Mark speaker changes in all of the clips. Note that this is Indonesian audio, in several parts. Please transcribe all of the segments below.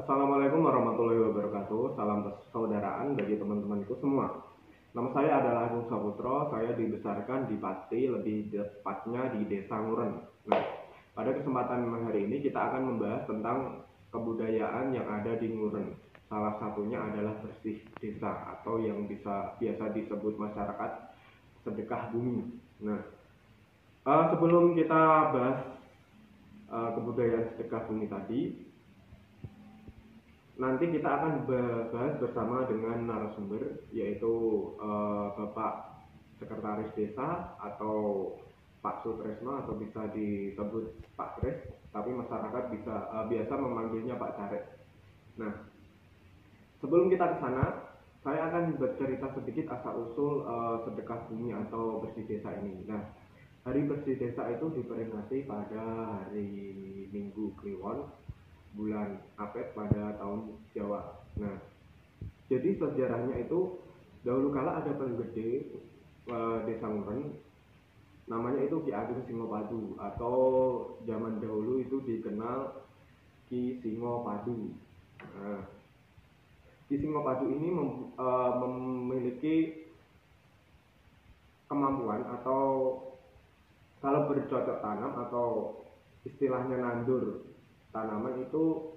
Speaker 1: Assalamualaikum warahmatullahi wabarakatuh. Salam persaudaraan bagi teman-temanku semua. Nama saya adalah Agung Saputro. Saya dibesarkan di Pati, lebih tepatnya di Desa Nguren. Nah, pada kesempatan hari ini kita akan membahas tentang kebudayaan yang ada di Nguren. Salah satunya adalah bersih desa atau yang biasa disebut masyarakat sedekah bumi. Nah, sebelum kita bahas kebudayaan sedekah bumi tadi, nanti kita akan bahas bersama dengan narasumber, yaitu Bapak Sekretaris Desa atau Pak Sutresno, atau bisa disebut Pak Kres, tapi masyarakat biasa memanggilnya Pak Caret. Nah, sebelum kita ke sana, saya akan bercerita sedikit asal-usul sedekah bumi atau bersih desa ini. Nah, hari bersih desa itu diperingati pada hari Minggu Kliwon, bulan Apet pada tahun Jawa. Nah, jadi sejarahnya itu dahulu kala ada penggede Desa Nguren, namanya itu Ki Ageng Singopadu, atau zaman dahulu itu dikenal Ki Singopadu. Nah, Ki Singopadu ini memiliki kemampuan, atau kalau bercocok tanam atau istilahnya nandur tanaman itu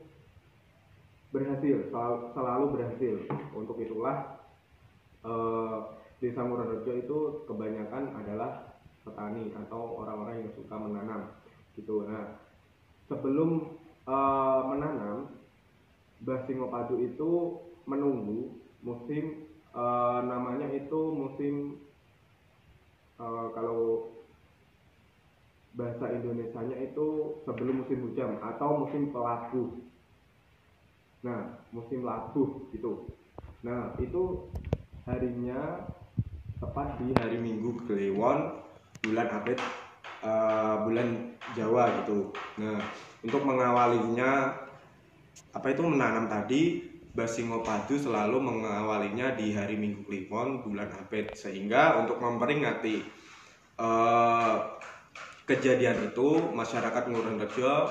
Speaker 1: berhasil, selalu berhasil. Untuk itulah Desa Ngurenrejo itu kebanyakan adalah petani atau orang-orang yang suka menanam gitu. Nah, sebelum menanam, Mbah Singopadu itu menunggu musim, namanya itu musim, kalau bahasa Indonesianya itu sebelum musim hujan atau musim pelabuh. Nah, musim labuh gitu. Nah, itu harinya tepat di hari Minggu Kliwon, bulan Apit, bulan Jawa gitu. Nah, untuk mengawalinya menanam tadi, Mbah Singopadu selalu mengawalinya di hari Minggu Kliwon, bulan Apit, sehingga untuk memperingati kejadian itu, masyarakat Ngurenrejo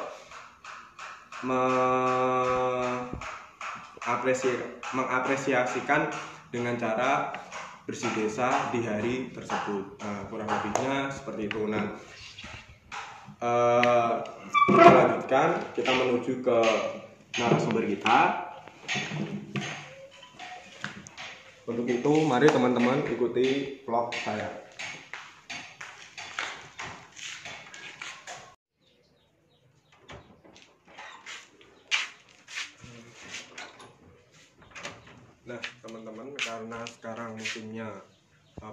Speaker 1: mengapresiasikan dengan cara bersih desa di hari tersebut. Nah, kurang lebihnya seperti itu. Nah, kita lanjutkan, kita menuju ke narasumber kita. Untuk itu, mari teman-teman ikuti vlog saya. Nah, teman-teman, karena sekarang musimnya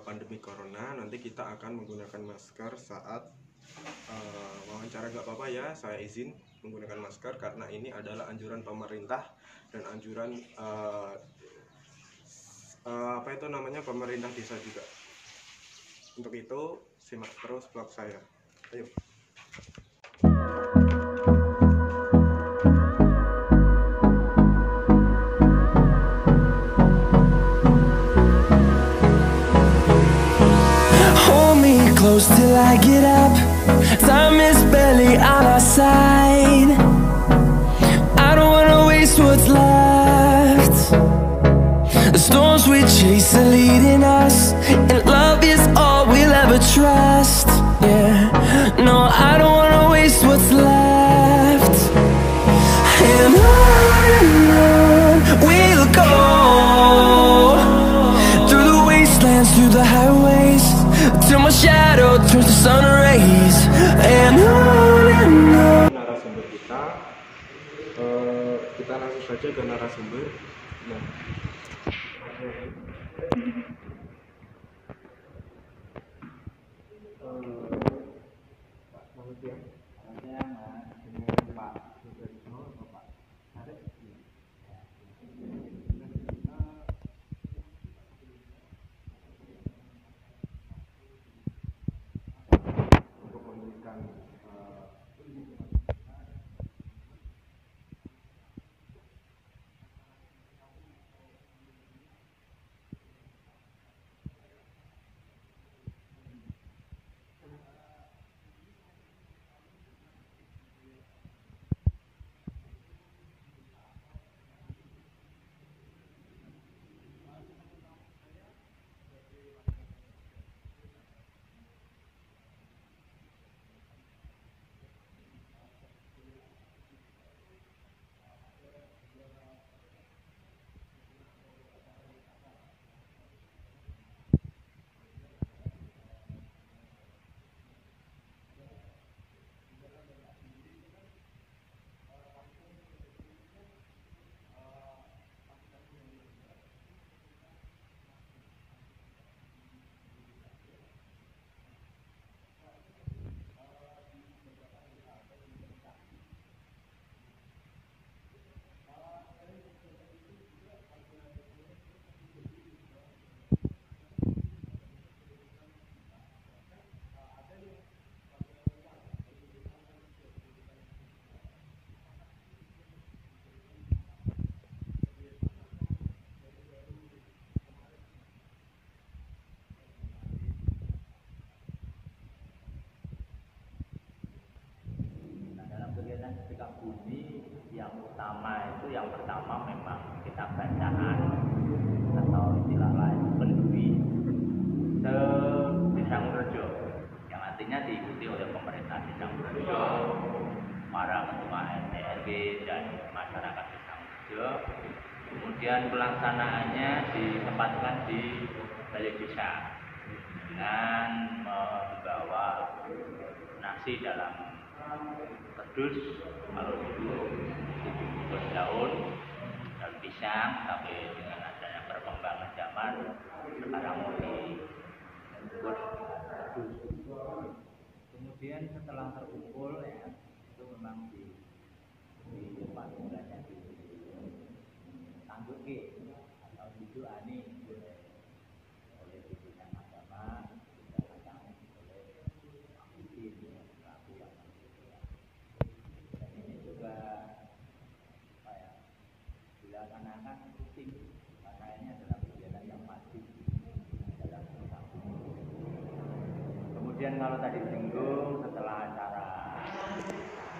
Speaker 1: pandemi corona, nanti kita akan menggunakan masker saat wawancara. Nggak apa-apa ya, saya izin menggunakan masker karena ini adalah anjuran pemerintah dan anjuran pemerintah desa juga. Untuk itu, simak terus vlog saya. Ayo.
Speaker 2: Close till I get up. Time is barely on our side. I don't wanna waste what's left. The storms we chase are leading us, and love is all we'll ever trust. Yeah, no, I don't wanna waste what's left. And on we'll go, through the wastelands, through the highways, till my shadow turns to sun rays. And on.
Speaker 1: Narasumber kita langsung saja ke narasumber. Nah, selamat siang. Dengan Pak Sutresno atau Pak Caret. Untuk memberikan
Speaker 3: RT dan masyarakat Desa Rejo. Kemudian pelaksanaannya ditempatkan di balai desa dengan membawa nasi dalam kerdus, kalau dulu 7 daun pisang, tapi dengan adanya perkembangan zaman sekarang mau dibungkus kardus. Kemudian setelah terkumpul ya, itu memang di tempat mulanya di tangguh atau didoani oleh pimpinan agama, kadang oleh pemimpin pelaku agama. Dan ini juga apa ya, dilaksanakan rutin karena ini adalah kegiatan yang wajib dalam kampung. Kemudian kalau tadi disinggung setelah acara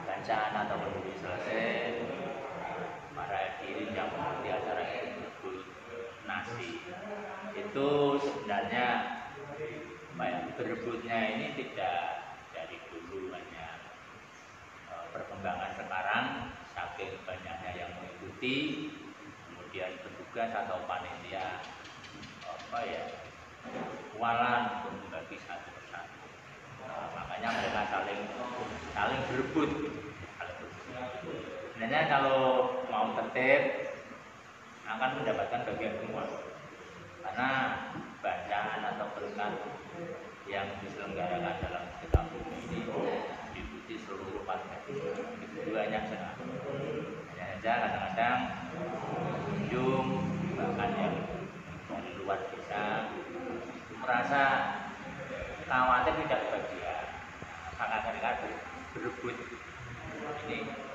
Speaker 3: bacaan atau berdiri selesai, para hadirin yang mengikuti acara berebut nasi itu sebenarnya berebutnya ini tidak dari dulu, hanya perkembangan sekarang saking banyaknya yang mengikuti, kemudian petugas atau panitia kualan untuk membagi satu persatu. Makanya mereka saling berebut. Sebenarnya kalau mau tertib akan mendapatkan bagian semua, karena bacaan atau berkat yang diselenggarakan dalam kampung ini diikuti seluruh warga. Itu banyak sekali. Hanya saja kadang-kadang pengunjung bahkan yang dari luar desa merasa khawatir tidak kebagian, sangat berebut.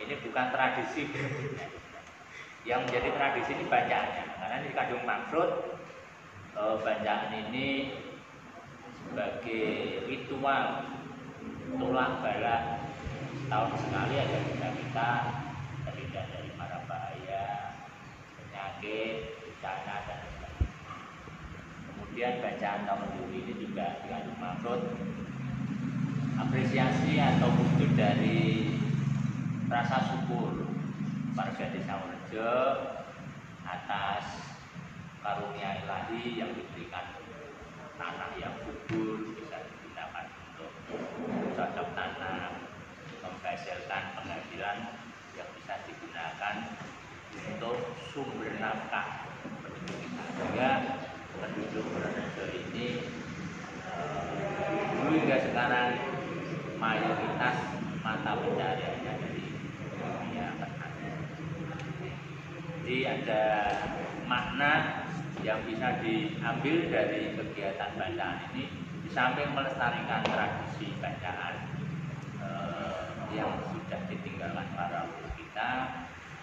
Speaker 3: Ini bukan tradisi. Yang menjadi tradisi ini bacaannya, karena ini dikandung maksud bacaan ini sebagai ritual tolak bala tahun sekali agar kita terhindar dari mara bahaya, penyakit, bencana dan sebagainya. Kemudian bacaan tahun baru ini juga dikandung maksud apresiasi atau wujud dari rasa syukur warga Desa Rejo atas karunia ilahi yang diberikan tanah yang subur, bisa digunakan untuk cocok tanam, menghasilkan penghasilan yang bisa digunakan untuk sumber nafkah penduduk kita. Sehingga penduduk Rejo ini dulu hingga sekarang mayoritas mata pencahariannya dari dunia petani. Jadi ada makna yang bisa diambil dari kegiatan bacaan ini, di samping melestarikan tradisi bacaan yang sudah ditinggalkan para guru kita,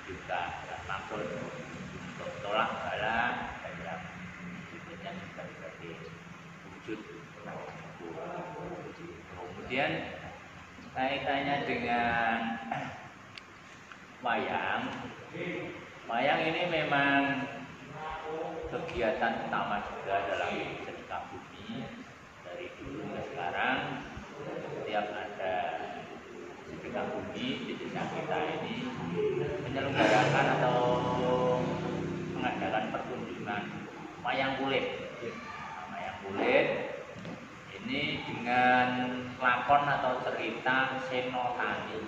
Speaker 3: juga maksud untuk tolak bala dan yang berikutnya juga sebagai wujud. Kemudian kaitannya dengan wayang ini memang kegiatan utama juga dalam sedekah bumi dari dulu ke sekarang. Setiap ada sedekah bumi di desa kita ini menyelenggarakan atau mengadakan pertunjukan wayang kulit. Wayang kulit ini dengan lakon atau cerita Senotani.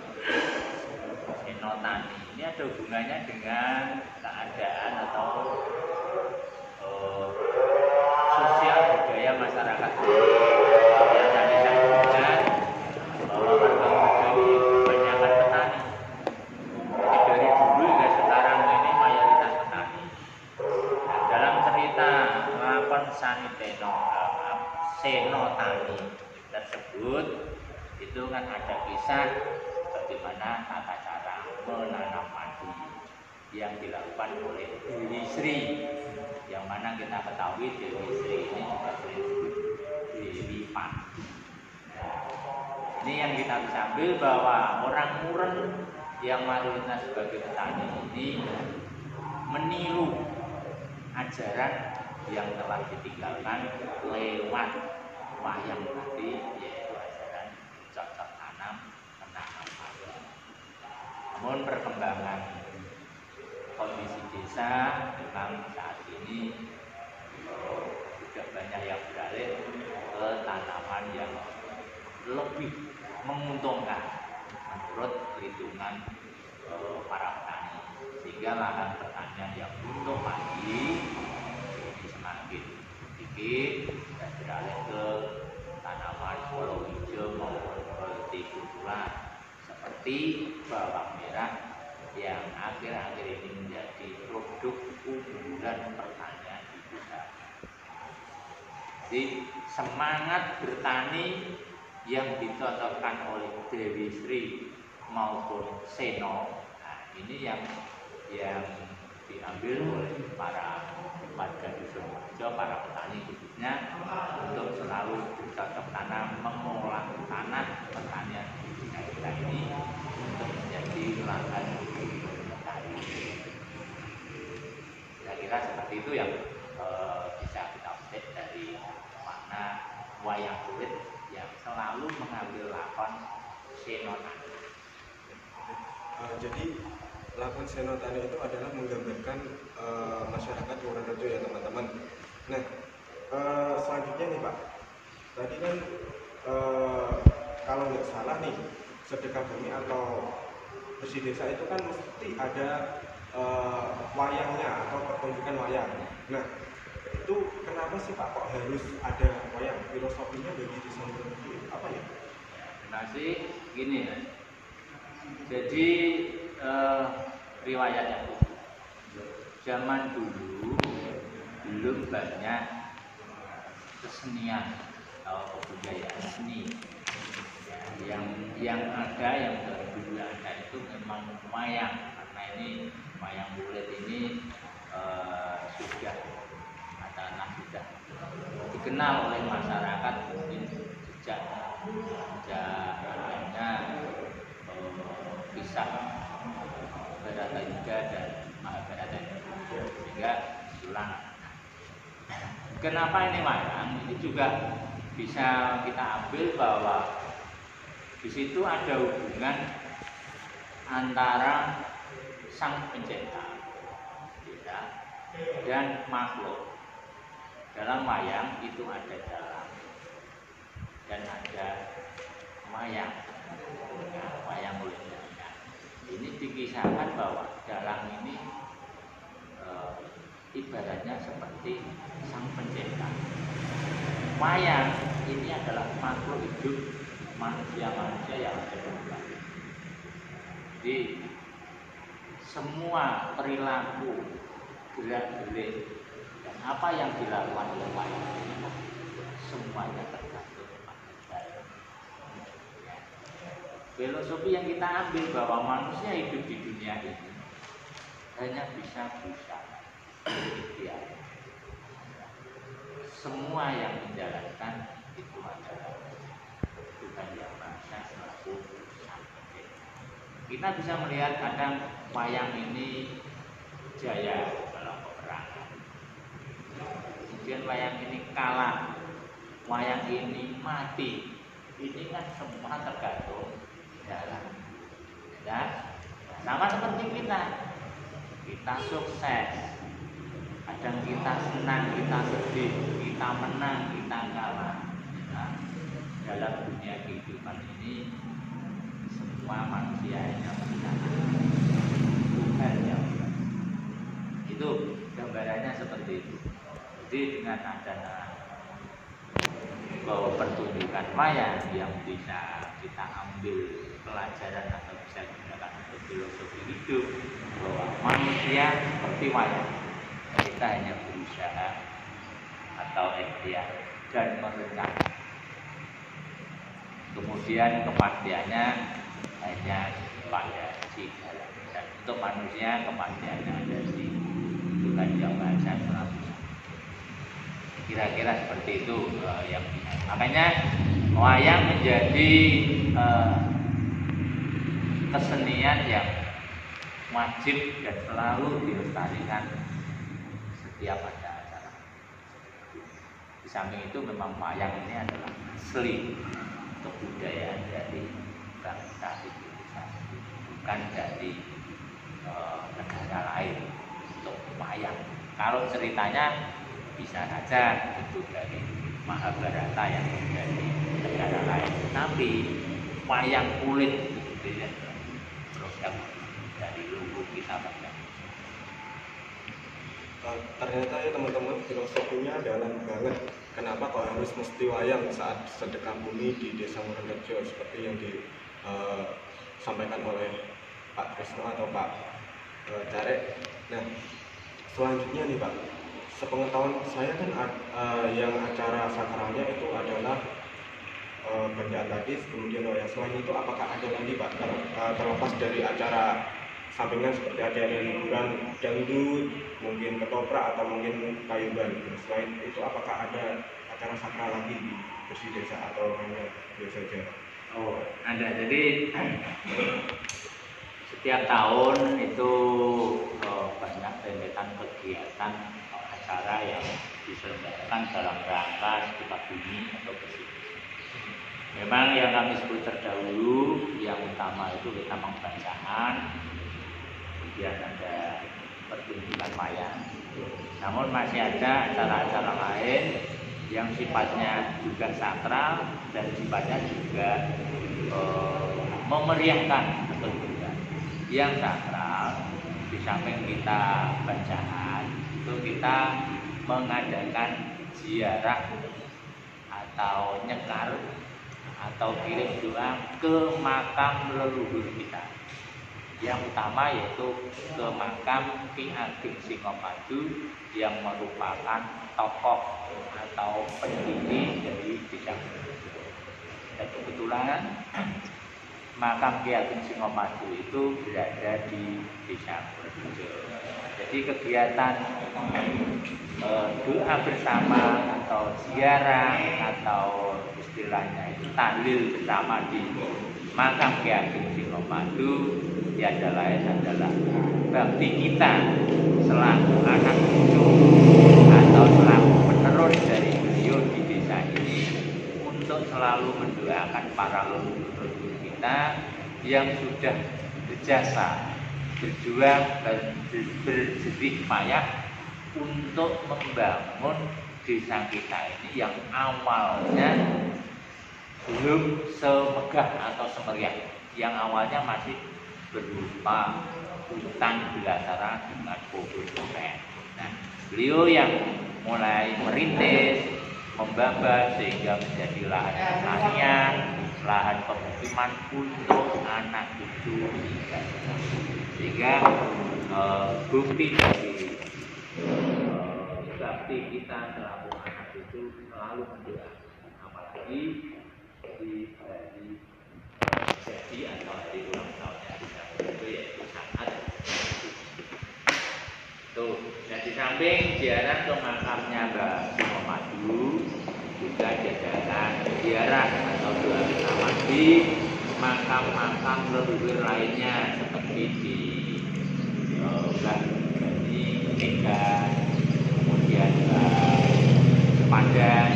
Speaker 3: Senotani ini ada hubungannya dengan keadaan atau sosial budaya masyarakat yang tadi saya sebutkan bahwa warga Rejo ini kebanyakan petani. Dari dulu hingga sekarang ini mayoritas petani. Dalam cerita lakon Senotani tersebut itu kan ada kisah bagaimana tata cara menanam padi yang dilakukan oleh Dewi Sri, yang mana kita ketahui Dewi Sri ini juga sering disebut Dewi Padi. Ini yang kita bisa ambil bahwa orang Muren yang mayoritas sebagai petani ini meniru ajaran yang telah ditinggalkan lewat wayang tadi, yaitu ajaran cocok tanam, menanam padi. Namun perkembangan rasa memang saat ini sudah banyak yang beralih ke tanaman yang lebih menguntungkan menurut perhitungan para petani, sehingga lahan pertanian yang untuk padi ini semakin sedikit dan beralih ke tanaman walau hijau maupun hortikultura seperti bawang merah yang akhir-akhir ini menjadi produk unggulan pertanian di desa. Jadi semangat bertani yang dicocokkan oleh Dewi Sri maupun Seno, nah ini yang diambil oleh para warga dusun Mojo, para petani khususnya, untuk selalu bercocok tanam, mengolah tanah pertanian di desa kita ini untuk menjadi lahan petani. Saya kira seperti itu yang bisa kita update dari makna wayang kulit yang selalu mengambil lakon senotani.
Speaker 4: Jadi lakon senotani itu adalah menggambarkan masyarakat Wonorejo ya teman-teman. Nah, selanjutnya nih Pak, tadi kan kalau nggak salah nih sedekah bumi atau bersih desa itu kan mesti ada wayangnya atau pertunjukan wayang. Nah, itu kenapa sih Pak kok harus ada wayang? Filosofinya bagi desa itu apa ya?
Speaker 3: Masih gini ya. Jadi riwayatnya zaman dulu belum banyak kesenian atau kebudayaan seni. Ya, yang ada yang dulu ada itu memang wayang, karena ini wayang kulit ini sudah sudah dikenal oleh masyarakat mungkin sejak adanya kisah Bharatayuda dan Mahabharata, sehingga ulang. Kenapa ini wayang? Ini juga bisa kita ambil bahwa di situ ada hubungan antara sang pencipta dan makhluk. Dalam wayang itu ada dalang dan ada wayang, wayang kulitnya. Ini dikisahkan bahwa dalang ini ibaratnya seperti sang pencipta. Wayang ini adalah makhluk hidup manusia-manusia yang ada di dalam. Jadi semua perilaku, gerak-gerik, dan apa yang dilakukan oleh wayang ini semuanya tergantung pada dalang. Filosofi yang kita ambil bahwa manusia hidup di dunia ini hanya bisa berusaha, berikhtiar. Semua yang menjalankan itu adalah Tuhan Yang Maha Esa selaku Sang Pencipta. Kita bisa melihat kadang wayang ini jaya dalam peperangan, kemudian wayang ini kalah, wayang ini mati. Ini kan semua tergantung dalang. Ya, sama seperti kita sukses, kadang kita senang, kita sedih, kita menang, kita kalah. Nah, dalam dunia kehidupan ini semua manusia hanya mencari Tuhan yang itu gambarannya seperti itu. Jadi dengan adanya bahwa pertunjukan wayang yang bisa kita ambil pelajaran atau bisa digunakan untuk filosofi hidup, bahwa manusia seperti wayang, kita hanya berusaha atau ikhtiar dan merencana. Kemudian kepastiannya hanya pada si dalang, dan untuk manusia kepastiannya ada si Tuhan Yang Maha Esa selalu. Kira-kira seperti itu yang makanya wayang menjadi kesenian yang wajib dan selalu dilestarikan setiap ada acara. Di samping itu memang wayang ini adalah asli kebudayaan dari bangsa Indonesia, bukan dari negara lain untuk wayang. Kalau ceritanya bisa saja itu dari Mahabharata yang dari negara lain, tapi wayang kulit itu ya produk dari luhur kita banyak.
Speaker 4: Ternyata ya teman-teman, filosofinya dalam banget. Kenapa kok harus mesti wayang saat sedekah bumi di Desa Muranrejo seperti yang disampaikan oleh Pak Tresno atau Pak Carek. Nah, selanjutnya nih Pak, sepengetahuan saya kan yang acara sakralnya itu adalah bendaan tadi, kemudian wayang. Selain itu apakah ada lagi Pak, terlepas dari acara sampingan seperti acara hiburan dangdut, mungkin ketoprak atau mungkin kayuban? Selain itu apakah ada acara sakral lagi di Bersih Desa atau hanya biasa saja?
Speaker 3: Oh, ada. Jadi setiap tahun itu banyak rentetan kegiatan acara yang diselenggarakan dalam rangka sedekah bumi atau bersih. Memang yang kami sebut terdahulu, yang utama itu kita membacaan, kemudian ada pertunjukan wayang. Namun masih ada acara-acara lain yang sifatnya juga sakral dan sifatnya juga memeriahkan pertunjukan. Yang sakral, di samping kita bacaan, itu kita mengadakan ziarah atau nyekar atau kirim doa ke makam leluhur kita. Yang utama yaitu ke makam Ki Ageng Singopadu yang merupakan tokoh atau pendiri dari Desa Muranrejo. Dan kebetulan makam Ki Ageng Singopadu itu berada di Desa Muranrejo. Jadi kegiatan doa bersama atau ziarah atau istilahnya itu tahlil bersama di makam Ki Ageng Singopadu tiada lain adalah bakti kita selaku anak cucu atau selaku penerus dari beliau di desa ini untuk selalu mendoakan para leluhur kita yang sudah berjasa, berjuang dan berjerih payah untuk membangun desa kita ini yang awalnya belum semegah atau semeriah, yang awalnya masih berupa hutan belantara dengan pohon kopi. Nah, beliau yang mulai merintis, membabas sehingga menjadi lahan pertanian, lahan pemukiman untuk anak cucu kita. Sehingga bukti dari bakti kita selaku anak cucu selalu mendoakan, apalagi di hari jadi atau hari ulang tahunnya kita itu yaitu sangat tuh. Dan di samping ziarah ke makamnya Mbak Singopadu juga diadakan ziarah atau doa bersama di makam-makam leluhur lainnya seperti di Bani Medan, kemudian Padan,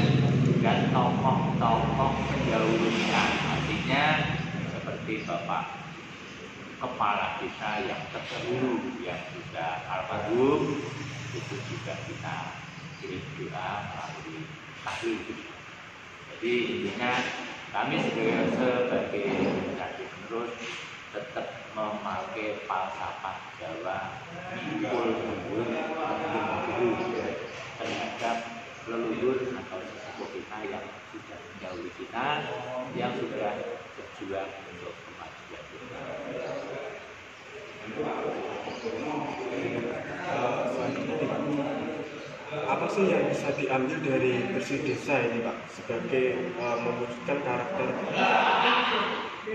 Speaker 3: dan tokoh-tokoh pendahulu kita. Artinya seperti Bapak Kepala Desa yang terdahulu yang sudah almarhum, itu juga kita kirim doa melalui tahlil. Jadi intinya kami sebagai generasi penerus tetap memakai falsafah Jawa mikul mundur terhadap leluhur atau sesepuh kita yang sudah mendahului kita, yang sudah berjuang untuk kemajuan kita.
Speaker 4: Apa sih yang bisa diambil dari Bersih Desa ini Pak sebagai mewujudkan karakter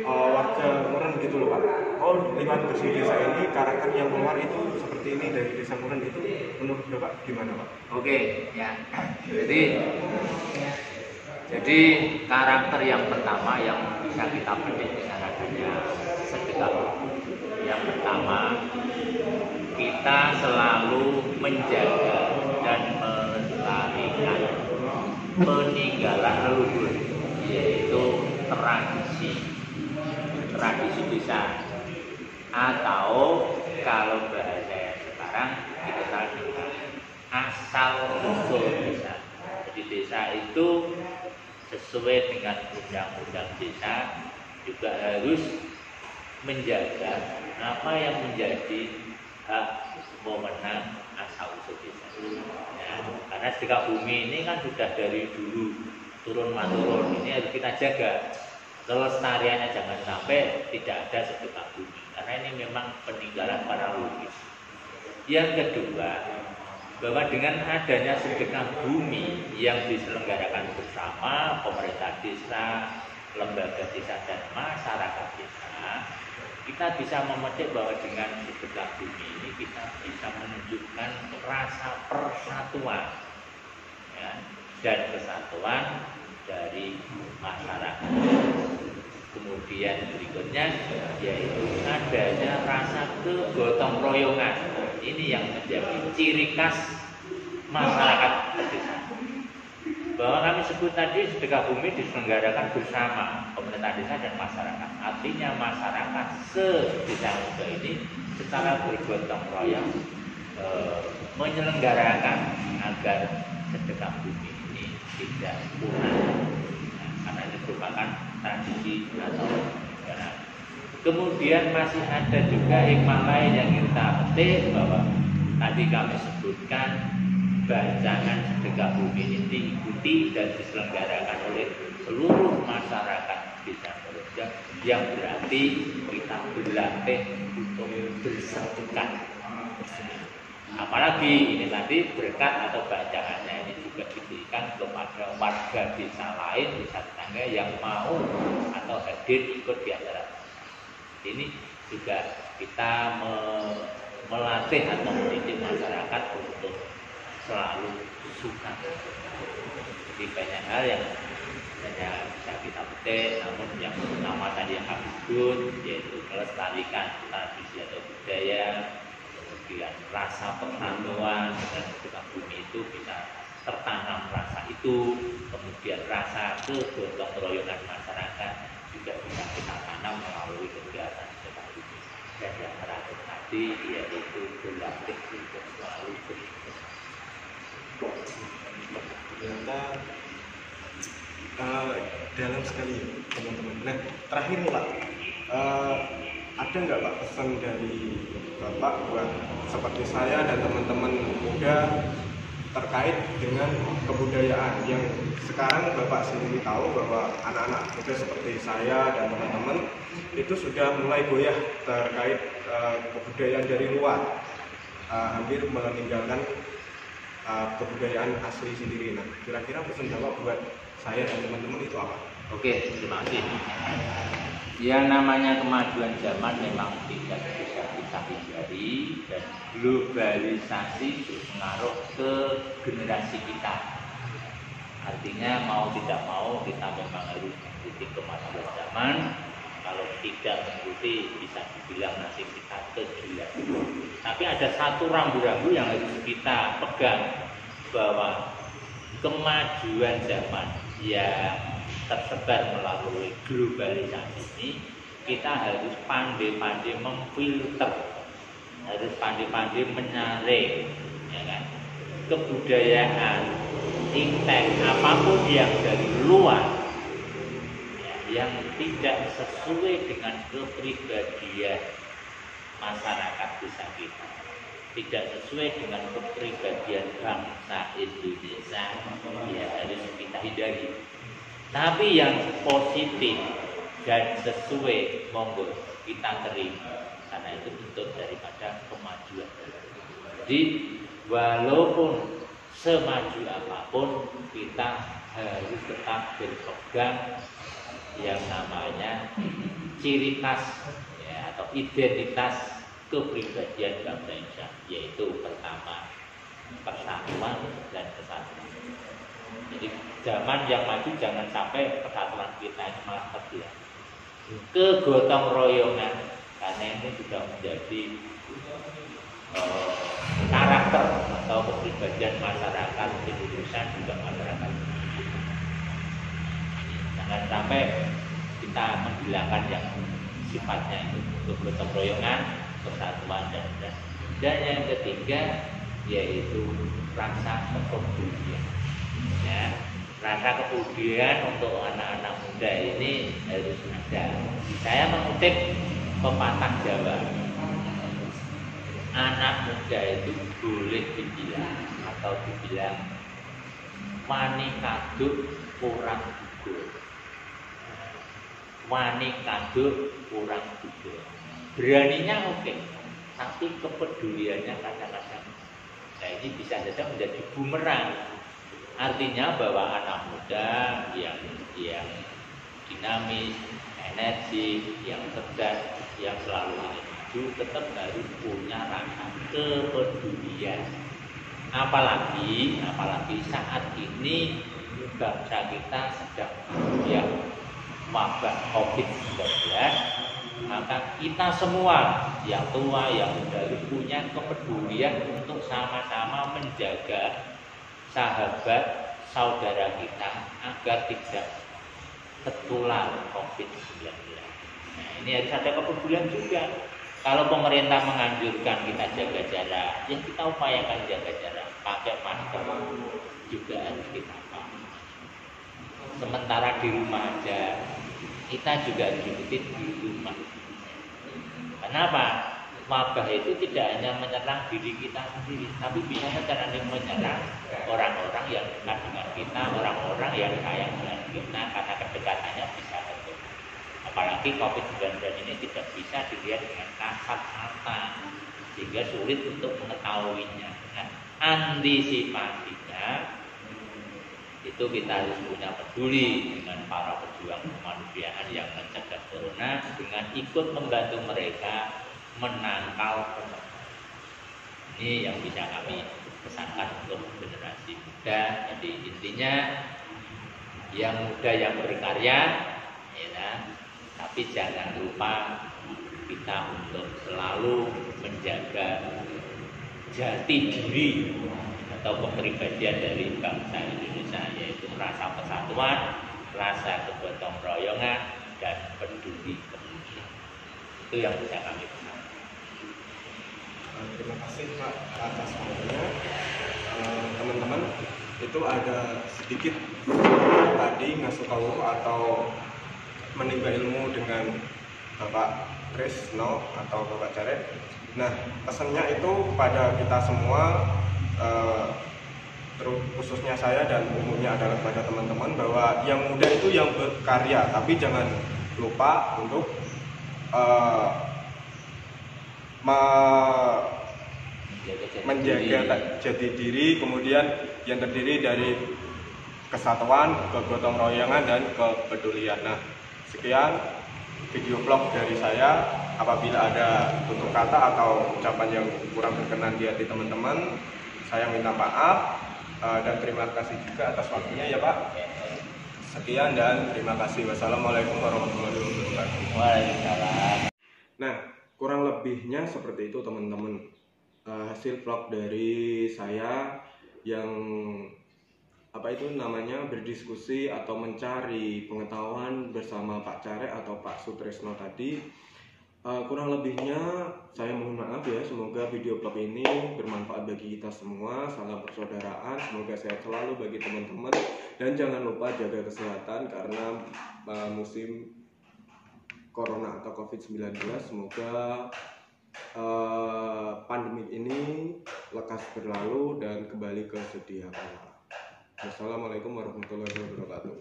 Speaker 4: warga Muran gitu loh Pak? Oh, lewat Bersih Desa ini karakter yang keluar itu seperti ini dari Desa Muran, itu menurut Bapak gimana Pak?
Speaker 3: Oke, ya. Jadi karakter yang pertama yang bisa kita petik dengan adanya sedekah. Yang pertama, kita selalu menjaga dan melestarikan peninggalan leluhur, yaitu tradisi desa, atau kalau bahasa sekarang kita asal usul desa. Jadi desa itu sesuai dengan undang-undang desa juga harus menjaga apa yang menjadi hak wewenang asal usul desa. Ya, karena sedekah bumi ini kan sudah dari dulu turun menurun, ini harus kita jaga kelestariannya, jangan sampai tidak ada sedekah bumi karena ini memang peninggalan para leluhur. Yang kedua, bahwa dengan adanya sedekah bumi yang diselenggarakan bersama pemerintah desa, lembaga desa dan masyarakat desa, kita bisa memetik bahwa dengan sedekah bumi ini kita bisa menunjukkan rasa persatuan, ya, dan kesatuan dari masyarakat. Kemudian berikutnya yaitu adanya rasa kegotong royongan. Ini yang menjadi ciri khas masyarakat desa. Bahwa kami sebut tadi sedekah bumi diselenggarakan bersama pemerintah desa dan masyarakat. Artinya masyarakat se-desa Muda ini secara bergotong royong menyelenggarakan agar sedekah bumi ini tidak punah. Karena ini merupakan tradisi atau negara. Kemudian masih ada juga hikmah lain yang kita petik bahwa tadi kami sebutkan bacaan sedekah bumi ini diikuti dan diselenggarakan oleh seluruh masyarakat desa Muda, yang berarti kita berlatih untuk bersatukan. Apalagi ini tadi berkat atau bacaannya ini juga diberikan kepada warga desa lain, desa tetangga yang mau atau hadir ikut di acara. Ini juga kita melatih atau mendidik masyarakat untuk selalu suka. Jadi banyak hal yang hanya bisa kita petik, namun yang utama tadi yang kami sebut yaitu melestarikan tradisi atau budaya, kemudian rasa persatuan dan sedekah bumi itu bisa tertanam rasa itu, kemudian rasa kegotong royongan masyarakat juga bisa kita tanam melalui kegiatan sedekah bumi. Dan yang terakhir tadi yaitu berlatih untuk selalu bersama.
Speaker 4: Ternyata dalam sekali teman-teman. Nah terakhir nih Pak, ada nggak Pak pesan dari Bapak buat seperti saya dan teman-teman muda terkait dengan kebudayaan yang sekarang Bapak sendiri tahu bahwa anak-anak muda seperti saya dan teman-teman itu sudah mulai goyah terkait kebudayaan dari luar, hampir meninggalkan kebudayaan asli sendiri. Nah, kira-kira pesan Bapak buat saya dan teman-teman itu apa?
Speaker 3: Oke, terima kasih. Yang namanya kemajuan zaman memang tidak bisa kita hindari dan globalisasi berpengaruh ke generasi kita. Artinya mau tidak mau kita memang harus mengikuti kemajuan zaman. Kalau tidak mengikuti bisa dibilang nasib kita kegilaan. Tapi ada satu rambu-rambu yang harus kita pegang, bahwa kemajuan zaman yang tersebar melalui globalisasi ini kita harus pandai-pandai memfilter, harus pandai-pandai menyaring, ya kan? Kebudayaan intek apapun yang dari luar, ya, yang tidak sesuai dengan kepribadian masyarakat desa kita, tidak sesuai dengan kepribadian bangsa Indonesia, ya harus kita hindari. Tapi yang positif dan sesuai monggo kita terima, karena itu bentuk daripada kemajuan. Jadi walaupun semaju apapun kita harus tetap berpegang yang namanya ciri khas, ya, atau identitas kepribadian bangsa Indonesia, yaitu pertama persatuan dan kesatuan. Jadi zaman yang maju jangan sampai persatuan kita ini malah terbelah. Kegotong royongan, karena ini sudah menjadi karakter atau kepribadian masyarakat Indonesia, juga masyarakat. Jangan sampai kita menghilangkan yang sifatnya itu kegotong royongan, persatuan dan yang ketiga yaitu rasa kepedulian. Ya, rasa kepedulian untuk anak-anak muda ini harus ada. Saya mengutip pepatah Jawa, anak muda itu boleh dibilang atau dibilang wani kaduk kurang gugur, wani kaduk kurang gugur. Beraninya oke, tapi kepeduliannya kadang-kadang, nah ini bisa saja menjadi bumerang. Artinya bahwa anak muda yang dinamis, energi, yang cerdas, yang selalu ingin maju, tetap harus punya rasa kepedulian. Apalagi saat ini bangsa kita sedang ya wabah COVID-19, maka kita semua yang tua, yang muda punya kepedulian untuk sama-sama menjaga sahabat saudara kita agar tidak tertular COVID-19. Nah, ini harus ada kepedulian juga. Kalau pemerintah menganjurkan kita jaga jarak, ya kita upayakan jaga jarak, pakai masker juga harus kita pakai. Sementara di rumah aja, kita juga harus ikutin di rumah. Kenapa? Wabah itu tidak hanya menyerang diri kita sendiri, tapi bisa menyerang orang-orang yang dekat dengan kita, orang-orang yang sayang dengan kita, karena kedekatannya bisa betul. Apalagi COVID-19 ini tidak bisa dilihat dengan kasat mata, sehingga sulit untuk mengetahuinya. Nah, antisipasinya itu kita harus punya peduli dengan para pejuang kemanusiaan yang mencegah corona dengan ikut membantu mereka menangkal corona. Ini yang bisa kami pesankan untuk generasi muda. Jadi intinya yang muda yang berkarya, ya, tapi jangan lupa kita untuk selalu menjaga jati diri atau kepribadian dari bangsa Indonesia, yaitu rasa persatuan, rasa kegotong royongan, dan peduli kemudian. Itu yang bisa kami pesankan.
Speaker 4: Terima kasih Pak atas waktunya. Teman-teman, itu ada sedikit tadi ngasih tahu atau menimba ilmu dengan Bapak Tresno atau Bapak Caret. Nah, pesannya itu pada kita semua, terus khususnya saya dan umumnya adalah kepada teman-teman, bahwa yang muda itu yang berkarya, tapi jangan lupa untuk menjaga jati diri, kemudian yang terdiri dari kesatuan, kegotong royongan, dan kepedulian. Nah, sekian video vlog dari saya. Apabila ada tutur kata atau ucapan yang kurang berkenan di hati teman-teman, saya minta maaf, dan terima kasih juga atas waktunya ya Pak. Sekian dan terima kasih. Wassalamualaikum warahmatullahi wabarakatuh.
Speaker 3: Waalaikumsalam.
Speaker 1: Nah, kurang lebihnya seperti itu teman-teman. Hasil vlog dari saya yang berdiskusi atau mencari pengetahuan bersama Pak Caret atau Pak Sutresno tadi. Kurang lebihnya saya mohon maaf ya. Semoga video vlog ini bermanfaat bagi kita semua. Salam persaudaraan, semoga sehat selalu bagi teman-teman, dan jangan lupa jaga kesehatan karena musim Corona atau COVID-19. Semoga pandemi ini lekas berlalu dan kembali ke sedia kala. Wassalamualaikum warahmatullahi wabarakatuh.